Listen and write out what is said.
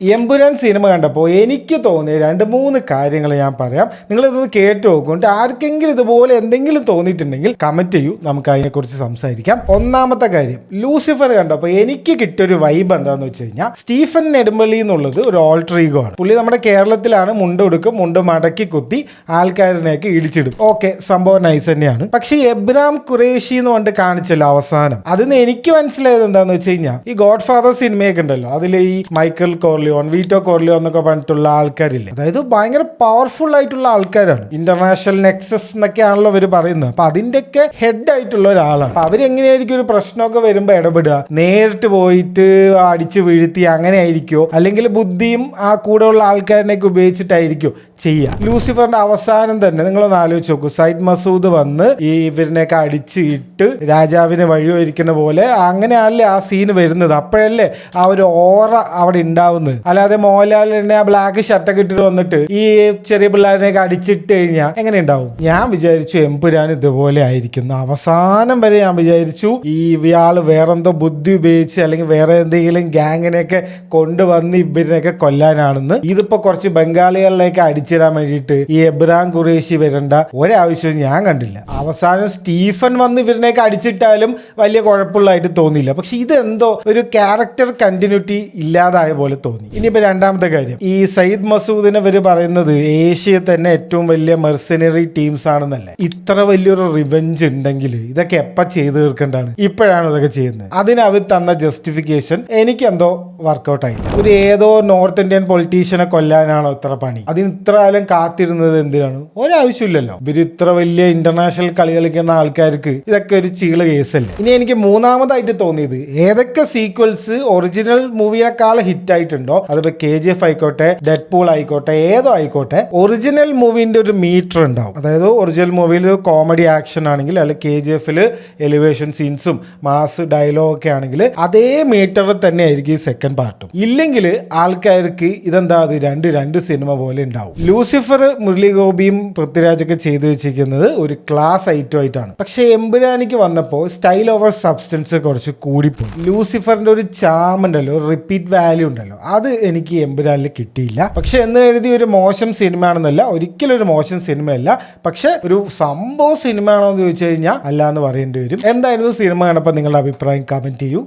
Empuraan cinema കണ്ടപ്പോൾ എനിക്ക് തോന്നിയ 2-3 കാര്യങ്ങൾ ഞാൻ പറയാം. നിങ്ങളിതൊന്ന് കേട്ട് നോക്കും. ആർക്കെങ്കിലും ഇതുപോലെ എന്തെങ്കിലും തോന്നിയിട്ടുണ്ടെങ്കിൽ കമന്റ് ചെയ്യൂ, നമുക്ക് അതിനെക്കുറിച്ച് സംസാരിക്കാം. ഒന്നാമത്തെ കാര്യം, ലൂസിഫർ കണ്ടപ്പോൾ എനിക്ക് കിട്ടിയൊരു വൈബ് എന്താന്ന് വെച്ച് കഴിഞ്ഞാൽ, സ്റ്റീഫൻ നെടുമ്പള്ളി എന്നുള്ളത് ഒരു ഓൾട്ടർ ഈഗോ ആണ്. പുള്ളി നമ്മുടെ കേരളത്തിലാണ് മുണ്ട് ഉടുക്കും, മുണ്ട് മടക്കി കുത്തി ആൾക്കാരിനെയൊക്കെ ഇടിച്ചിടും. ഓക്കെ, സംഭവം നൈസ് തന്നെയാണ്. പക്ഷേ എബ്രാം ഖുറേഷി എന്ന് പറഞ്ഞിട്ട് കാണിച്ചല്ലോ അവസാനം, അതിന് എനിക്ക് മനസ്സിലായത് എന്താന്ന് വെച്ച് കഴിഞ്ഞാൽ, ഈ ഗോഡ് ഫാദർ സിനിമയൊക്കെ ഉണ്ടല്ലോ, അതിൽ ഈ മൈക്കൽ കോർലിയോൺ, വീറ്റോ കോർലിയോൺ എന്നൊക്കെ പറഞ്ഞിട്ടുള്ള ആൾക്കാരില്ലേ, അതായത് ഭയങ്കര പവർഫുൾ ആയിട്ടുള്ള ആൾക്കാരാണ്. ഇന്റർനാഷണൽ നെക്സസ് എന്നൊക്കെയാണല്ലോ അവർ പറയുന്നത്. അപ്പൊ അതിന്റെയൊക്കെ ഹെഡ് ആയിട്ടുള്ള ഒരാളാണ്. അപ്പൊ അവരെങ്ങനെയായിരിക്കും ഒരു പ്രശ്നമൊക്കെ വരുമ്പോൾ ഇടപെടുക? നേരിട്ട് പോയിട്ട് അടിച്ചു വീഴ്ത്തി അങ്ങനെ ആയിരിക്കോ, അല്ലെങ്കിൽ ബുദ്ധിയും ആ കൂടെയുള്ള ആൾക്കാരിനെയൊക്കെ ഉപയോഗിച്ചിട്ടായിരിക്കോ ചെയ്യുക? ലൂസിഫറിന്റെ അവസാനം തന്നെ നിങ്ങളൊന്ന് ആലോചിച്ച് നോക്കൂ. സയ്യിദ് മസൂദ് വന്ന് ഈ ഇവരിനെയൊക്കെ അടിച്ച് ഇട്ട് രാജാവിനെ വഴിയൊരുക്കുന്ന പോലെ അങ്ങനെയല്ലേ ആ സീൻ വരുന്നത്. അപ്പോഴല്ലേ ആ ഒരു ഓറ അവിടെ ഉണ്ടാവുന്നത്. അല്ലാതെ മോഹൻലാലിനെ ആ ബ്ലാക്ക് ഷർട്ടൊക്കെ ഇട്ടിട്ട് വന്നിട്ട് ഈ ചെറിയ പിള്ളേരിനെയൊക്കെ അടിച്ചിട്ട് കഴിഞ്ഞാൽ എങ്ങനെ ഉണ്ടാവും? ഞാൻ വിചാരിച്ചു എമ്പുരാൻ ഇതുപോലെ ആയിരിക്കുന്നു. അവസാനം വരെ ഞാൻ വിചാരിച്ചു ഇയാള് വേറെന്തോ ബുദ്ധി ഉപയോഗിച്ച് അല്ലെങ്കിൽ വേറെ എന്തെങ്കിലും ഗ്യാങ്ങിനെയൊക്കെ കൊണ്ടുവന്ന് ഇവരിനെയൊക്കെ കൊല്ലാനാണെന്ന്. ഇതിപ്പോ കുറച്ച് ബംഗാളികളിലേക്ക് അടിച്ചിടാൻ വേണ്ടിയിട്ട് ഈ എബ്രാം ഖുറേഷി വരേണ്ട ഒരാവശ്യവും ഞാൻ കണ്ടില്ല. അവസാനം സ്റ്റീഫൻ വന്ന് ഇവരിനെയൊക്കെ അടിച്ചിട്ടാലും വലിയ കുഴപ്പമുള്ളതായിട്ട് തോന്നിയില്ല. പക്ഷെ ഇതെന്തോ ഒരു ക്യാരക്ടർ കണ്ടിന്യൂറ്റി ഇല്ലാതായ പോലെ തോന്നി. ഇനിയിപ്പോ രണ്ടാമത്തെ കാര്യം, ഈ സയ്യിദ് മസൂദിനെ ഇവര് പറയുന്നത് ഏഷ്യയിൽ തന്നെ ഏറ്റവും വലിയ മെർസനറി ടീംസ് ആണെന്നല്ലേ. ഇത്ര വലിയൊരു റിവെഞ്ച് ഉണ്ടെങ്കിൽ ഇതൊക്കെ എപ്പ ചെയ്ത് തീർക്കേണ്ടതാണ്? ഇപ്പോഴാണ് ഇതൊക്കെ ചെയ്യുന്നത്. അതിന് അവർ തന്ന ജസ്റ്റിഫിക്കേഷൻ എനിക്ക് എന്തോ വർക്കൗട്ട് ആയി. ഒരു ഏതോ നോർത്ത് ഇന്ത്യൻ പൊളിറ്റീഷ്യനെ കൊല്ലാനാണോ ഇത്ര പണി? അതിന് ഇത്ര കാലം കാത്തിരുന്നത് എന്തിനാണ്? ഒരാവശ്യമില്ലല്ലോ. ഇവര് ഇത്ര വലിയ ഇന്റർനാഷണൽ കളി കളിക്കുന്ന ആൾക്കാർക്ക് ഇതൊക്കെ ഒരു ചീള് കേസല്ലേ. ഇനി എനിക്ക് മൂന്നാമതായിട്ട് തോന്നിയത്, ഏതൊക്കെ സീക്വൽസ് ഒറിജിനൽ മൂവിയെക്കാൾ ഹിറ്റ് ആയിട്ടുണ്ടോ, അതിപ്പോ KGF ആയിക്കോട്ടെ, ഡെഡ്പൂൾ ആയിക്കോട്ടെ, ഏതോ ആയിക്കോട്ടെ, ഒറിജിനൽ മൂവിന്റെ ഒരു മീറ്റർ ഉണ്ടാവും. അതായത് ഒറിജിനൽ മൂവിയിൽ കോമഡി ആക്ഷൻ ആണെങ്കിൽ, അല്ലെങ്കിൽ KGFല് എലിവേഷൻ സീൻസും മാസ് ഡയലോഗ് ഒക്കെ ആണെങ്കിൽ അതേ മീറ്ററിൽ തന്നെ ആയിരിക്കും ഈ സെക്കൻഡ് പാർട്ടും. ഇല്ലെങ്കിൽ ആൾക്കാർക്ക് ഇതെന്താ അത് രണ്ട് സിനിമ പോലെ ഉണ്ടാവും. ലൂസിഫർ മുരളി ഗോപിയും പൃഥ്വിരാജൊക്കെ ചെയ്തു വെച്ചിരിക്കുന്നത് ഒരു ക്ലാസ് ഐറ്റം ആയിട്ടാണ്. പക്ഷെ എമ്പുരാനിക്ക് വന്നപ്പോൾ സ്റ്റൈൽ ഓവർ സബ്സ്റ്റൻസ് കുറച്ച് കൂടിപ്പോയി. ലൂസിഫറിന്റെ ഒരു ചാം ഉണ്ടല്ലോ, റിപ്പീറ്റ് വാല്യൂ ഉണ്ടല്ലോ, അത് എനിക്ക് എമ്പുരാനിൽ കിട്ടിയില്ല. പക്ഷെ എന്ന് കരുതി ഒരു മോശം സിനിമയാണെന്നല്ല, ഒരിക്കലും ഒരു മോശം സിനിമയല്ല. പക്ഷെ ഒരു സംഭവ സിനിമയാണോ എന്ന് ചോദിച്ചു കഴിഞ്ഞാൽ അല്ല എന്ന് പറയേണ്ടി വരും. എന്തായിരുന്നു സിനിമ കണ്ടപ്പോൾ നിങ്ങളുടെ അഭിപ്രായം കമന്റ് ചെയ്യൂ.